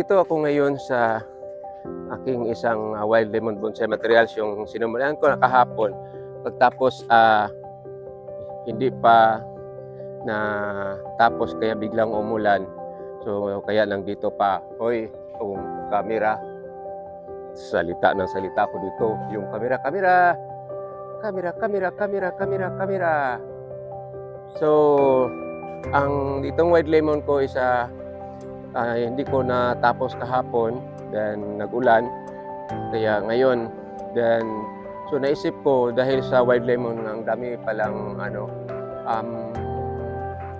Nandito ako ngayon sa aking isang wild lemon bonsai materials, yung sinumulan ko na kahapon. Pagtapos hindi pa na tapos kaya biglang umulan. So kaya lang dito pa, hoy, itong camera, salita ng salita ko dito. Yung camera. So ang ditong wild lemon ko is hindi ko natapos kahapon then nagulan, kaya ngayon then so naisip ko dahil sa wild lemon ang dami palang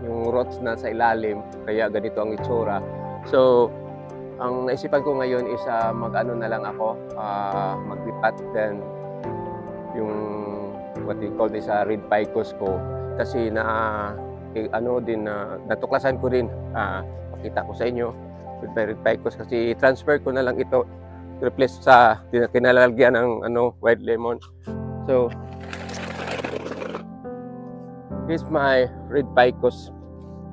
yung roots na sa ilalim, kaya ganito ang itsura. So ang naisipan ko ngayon is mag-ano na lang ako, maglipat then yung what we call this red ficus ko, kasi natuklasan ko din, pakita ko sa inyo, red ficus, kasi transfer ko na lang ito, replace sa kinalalagyan ng wild lemon. So this is my red ficus.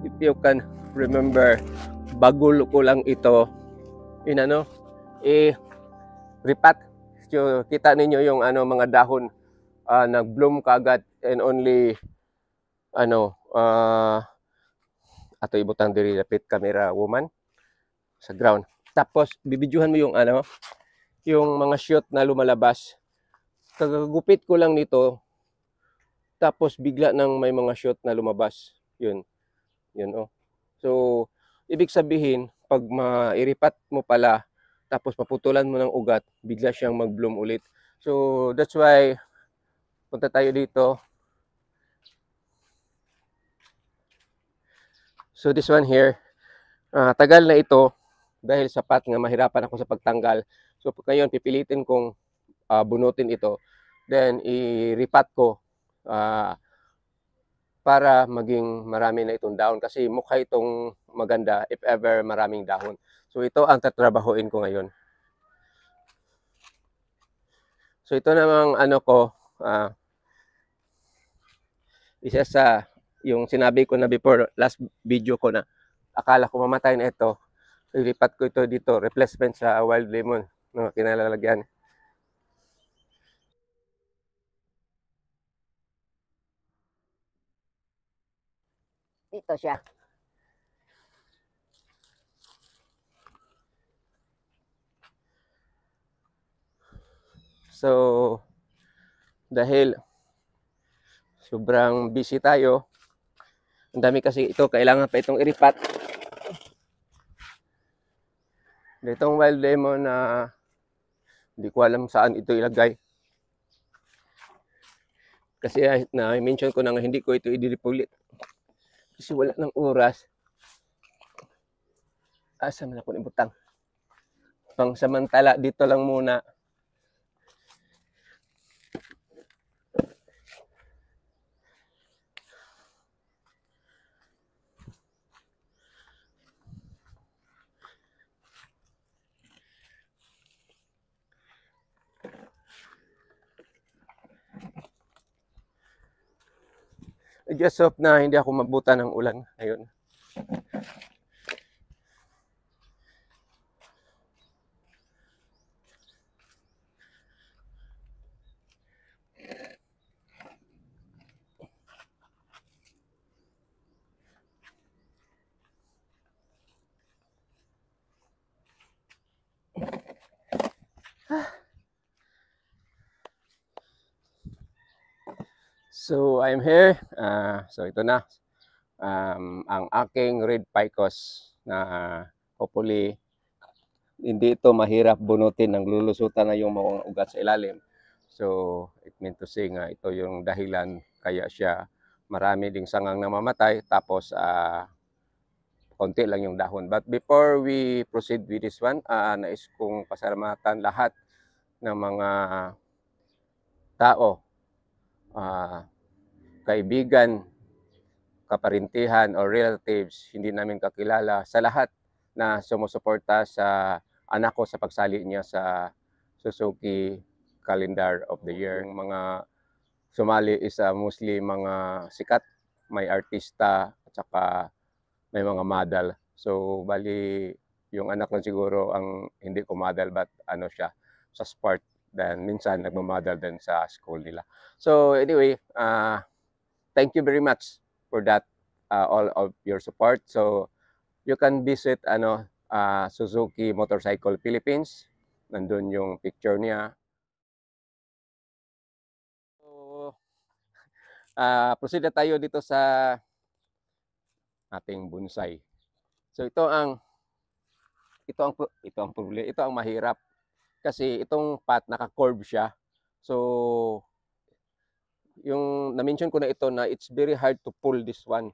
If you can remember, bagul ko lang ito ripat. So kita ninyo yung mga dahon nag-bloom kaagad, and only ato ibutang diri lapit camera woman sa ground. Tapos bibidyohan mo yung mga shoot na lumalabas. Kagagupit ko lang nito, tapos bigla nang may mga shoot na lumabas. Yun So ibig sabihin, pag mairipat mo pala tapos maputulan mo ng ugat, bigla siyang mag-bloom ulit. So that's why punta tayo dito. So this one here, tagal na ito dahil sapat nga mahirapan ako sa pagtanggal. So ngayon pipilitin kong bunutin ito, then i-ripat ko para maging marami na itong dahon, kasi mukha itong maganda if ever maraming dahon. So ito ang tatrabahuin ko ngayon. So ito namang isa sa yung sinabi ko na before last video ko na akala ko mamatay na ito. So ilipat ko ito dito, replacement sa wild lemon na kinalalagyan. Ito siya. So dahil sobrang busy tayo, ang dami kasi ito, kailangan pa itong iripat. Itong wild lemon na hindi ko alam saan ito ilagay, kasi na-mention ko na hindi ko ito idilipulit kasi wala ng oras. Asa man ako ibutang, pang samantala dito lang muna. I just hope na hindi ako mabutan ng ulan ngayon. So I'm here. So ito na ang aking red ficus na hopefully hindi ito mahirap bunutin, ng lulusutan na yung mga ugat sa ilalim. So it meant to say nga ito yung dahilan kaya siya marami ding sangang namamatay, tapos konti lang yung dahon. But before we proceed with this one, nais kong pasalamatan lahat ng mga tao, kaibigan, kaparintihan or relatives hindi namin kakilala, sa lahat na sumusuporta sa anak ko sa pagsali niya sa Suzuki Calendar of the Year. Yung mga sumali is mostly mga sikat, may artista at saka may mga model. So bali Yung anak ko siguro ang hindi kumadal, but ano siya, sa sport. Then minsan nagmamadal din sa school nila. So anyway, thank you very much for that, all of your support. So you can visit Suzuki Motorcycle Philippines. Nandun yung picture niya. So, proceed na tayo dito sa ating bonsai. So ito ang problema, ito ang mahirap kasi itong pot naka-curve siya. So yung na-mention ko na ito na it's very hard to pull this one.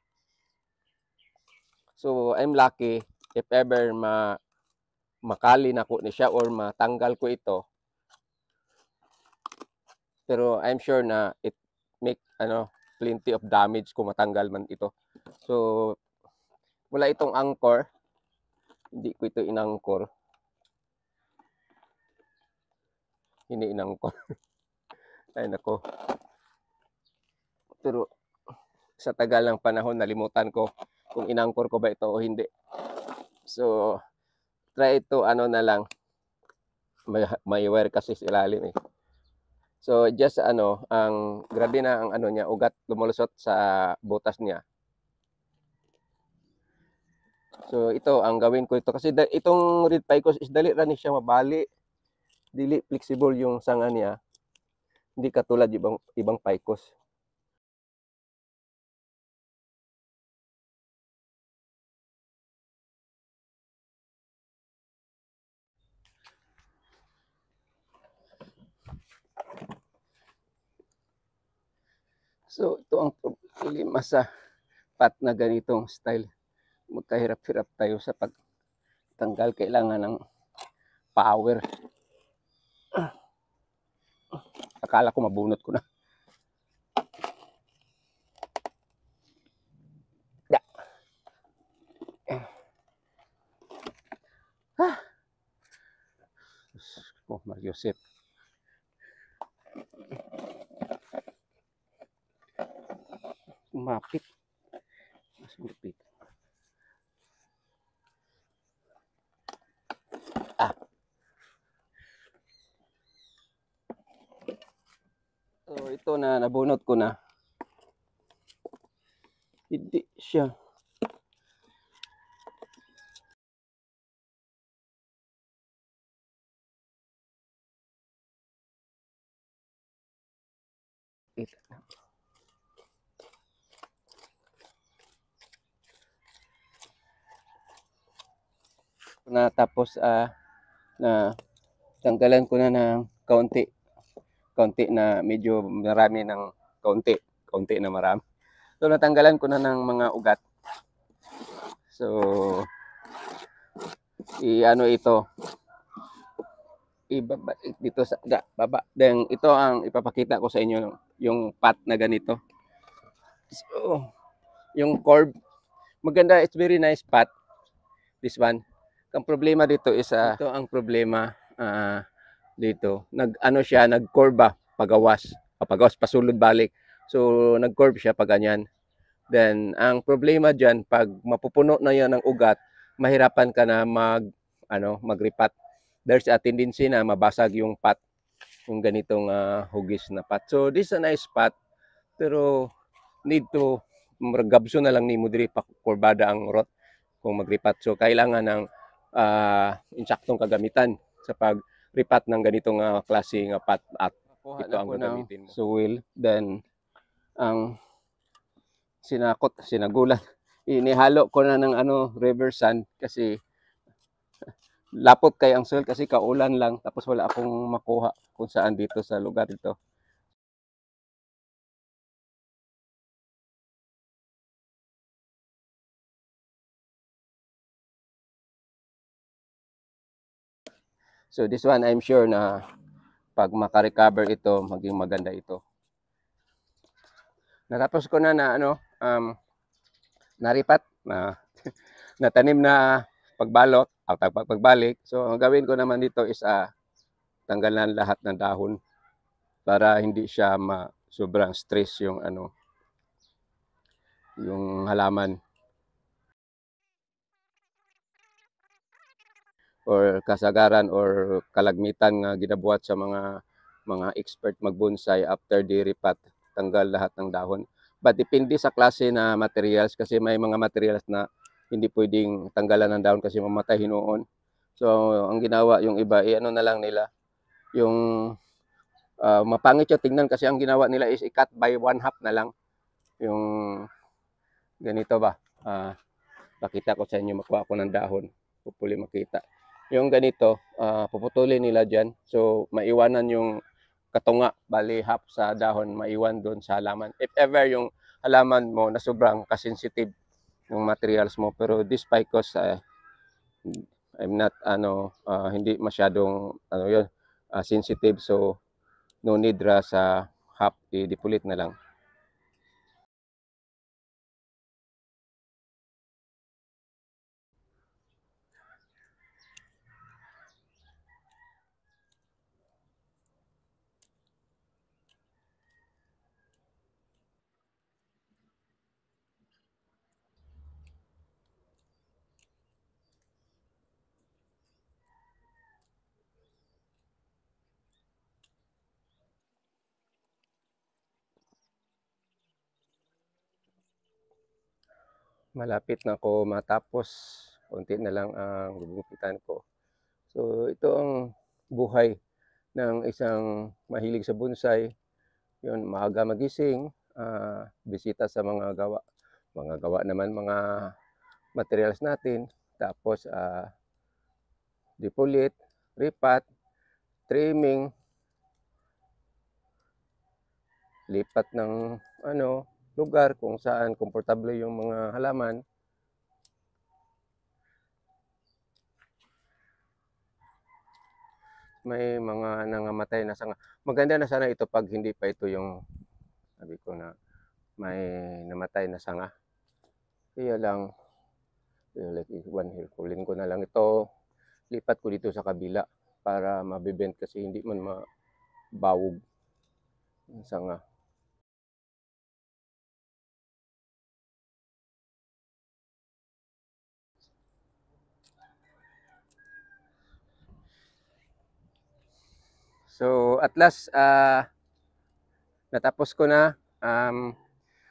So I'm lucky if ever makali na ko ni siya or matanggal ko ito. Pero I'm sure na it make plenty of damage kung matanggal man ito. So wala itong anchor. Hindi ko ito inangkor. Hindi inangkor. Ay nako. Pero sa tagal ng panahon nalimutan ko kung inangkor ko ba ito o hindi. So try ito na lang. May wire kasi sa ilalim eh. So just ang grabe na ang niya, ugat lumulusot sa butas niya. So ito ang gawin ko ito kasi itong red picos is dali ra ni siya mabali. Dili flexible yung sanga niya. Hindi katulad ibang picos. So ito ang problema sa pat na ganitong style. Magkahirap-hirap tayo sa pagtanggal. Kailangan ng power. Akala ko mabunot ko na. Oh, Mariosep. Umapit. Mas umapit. So ito na nabunot ko na. Hindi siya. Na tapos na tanggalan ko na ng kaunti na medyo marami ng kaunti na marami. So natanggalan ko na ng mga ugat. So ito ibaba dito sa baba. Then ito ang ipapakita ko sa inyo, yung pot na ganito. So yung curve maganda, it's very nice pot, this one. Ang problema dito is ito ang problema dito. Nag-curve pagawas pasulod balik. So nag-curve siya pag ganyan. Then ang problema diyan pag mapupuno na 'yan ng ugat, mahirapan ka na magripat. There's a tendency na mabasag yung pot, yung ganitong hugis na pot. So this is a nice pot, pero need to gabso na lang ni mo diri pa kurbada ang rot kung magripat. So kailangan ng insaktong kagamitan sa pagripat ng ganitong klase ng pot. At ito ang gagamitin mo. Suwil, then ang sinagulan. Inihalo ko na ng river sand kasi lapot kay ang soil kasi kaulan lang, tapos wala akong makuha kung saan dito sa lugar ito. So this one, I'm sure na pag makarecover ito, maging maganda ito. Natapos ko na naripat, natanim na pagbalot, pagbalik. So ang gawin ko naman dito is tanggalan lahat ng dahon para hindi siya sobrang stress yung yung halaman. or kasagaran or kalagmitan nga ginabuhat sa mga expert magbonsai after diripat tanggal lahat ng dahon. But depende sa klase na materials kasi may mga materials na hindi pwedeng tanggalan ng dahon kasi mamatay hinuon. So ang ginawa yung iba, ano na lang nila, yung mapangit yung tingnan kasi ang ginawa nila is i-cut by 1/2 na lang. Yung ganito ba? Pakita ko sa inyo, makuha ko ng dahon. Hopefully makita. Yung ganito, puputulin nila dyan. So, maiwanan yung katunga, bali half sa dahon, maiwan doon sa halaman. If ever yung halaman mo na sobrang kasensitive ng materials mo. Pero this ficus, I'm not, hindi masyadong, yun, sensitive. So, no need ra sa half, i-depulit na lang. Malapit na ako matapos. Konti na lang ang gugupitan ko. So, ito ang buhay ng isang mahilig sa bonsai. Yun, maaga magising, bisita sa mga gawa. Mga gawa naman, mga materials natin. Tapos, dipulit, ripat, trimming, lipat ng lugar kung saan komportable yung mga halaman. May mga nangamatay na sanga. Maganda na sana ito pag hindi pa ito yung sabi ko na may namatay na sanga. Kaya lang, like one here, kulin ko na lang ito, lipat ko dito sa kabila para mabibend kasi hindi man mabawog yung sanga. So at last, natapos ko na.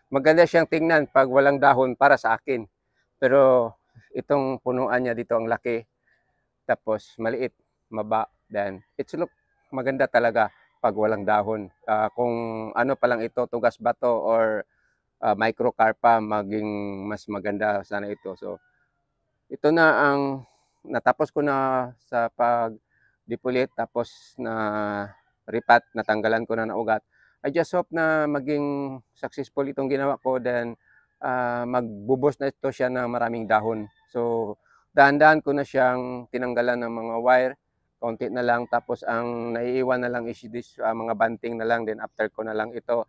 Maganda siyang tingnan pag walang dahon para sa akin. Pero itong punuan niya dito ang laki. Tapos maliit, maba. Then it's look maganda talaga pag walang dahon. Kung ano pa lang ito, tugas bato or microcarpa, maging mas maganda sana ito. So ito na ang natapos ko na sa pag-depulit, tapos na ripat, natanggalan ko na ng ugat. I just hope na maging successful itong ginawa ko, then magbubos na ito siya ng maraming dahon. So dahan-dahan ko na siyang tinanggalan ng mga wire, konti na lang, tapos ang naiiwan na lang is this mga banting na lang, then after ko na lang ito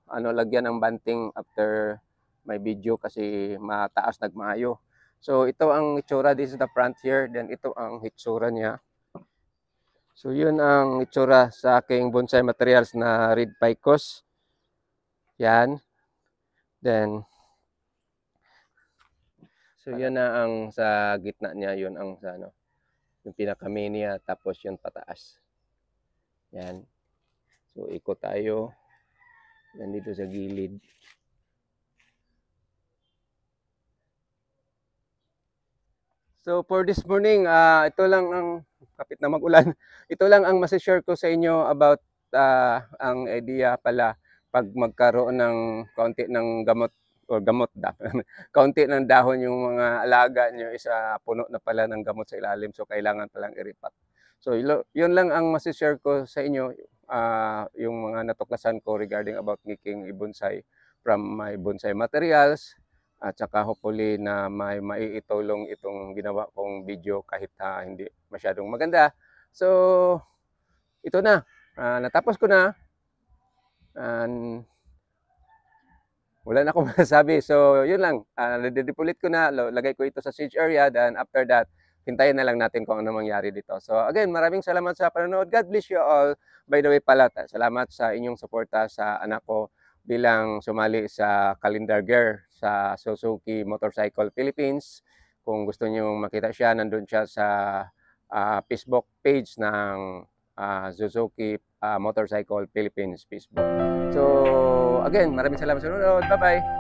lagyan ng banting after may video kasi mataas nagmaayo. So ito ang itsura, this is the front here, then ito ang itsura niya. So yun ang itsura sa aking bonsai materials na Red Ficus. Yan. Then so yan na ang sa gitna niya, yun ang sa yung pinaka-main niya, tapos yun pataas. Yan. So ikot tayo. Yan dito sa gilid. So for this morning, ito lang ang kapit na mag-ulan. Ito lang ang masishare ko sa inyo about ang idea pala pag magkaroon ng kaunti ng gamot o gamot kaunti ng dahon yung mga alaga nyo, isa puno na pala ng gamot sa ilalim, so kailangan palang iripat. So yun lang ang masishare ko sa inyo, yung mga natuklasan ko regarding about making bonsai from my bonsai materials. At saka hopefully na may maiitulong itong ginawa kong video kahit hindi masyadong maganda. So, ito na. Natapos ko na. And wala na akong masasabi. So, yun lang. Didepolit ko na. Lagay ko ito sa siege area. Then after that, hintayin na lang natin kung ano mangyari dito. So, again, maraming salamat sa panonood. God bless you all. By the way pala, salamat sa inyong suporta sa anak ko bilang sumali sa Calendar Gear sa Suzuki Motorcycle Philippines. Kung gusto niyo makita siya, nandun siya sa Facebook page ng Suzuki Motorcycle Philippines Facebook. So, again, maraming salamat sa nanonood. Bye-bye!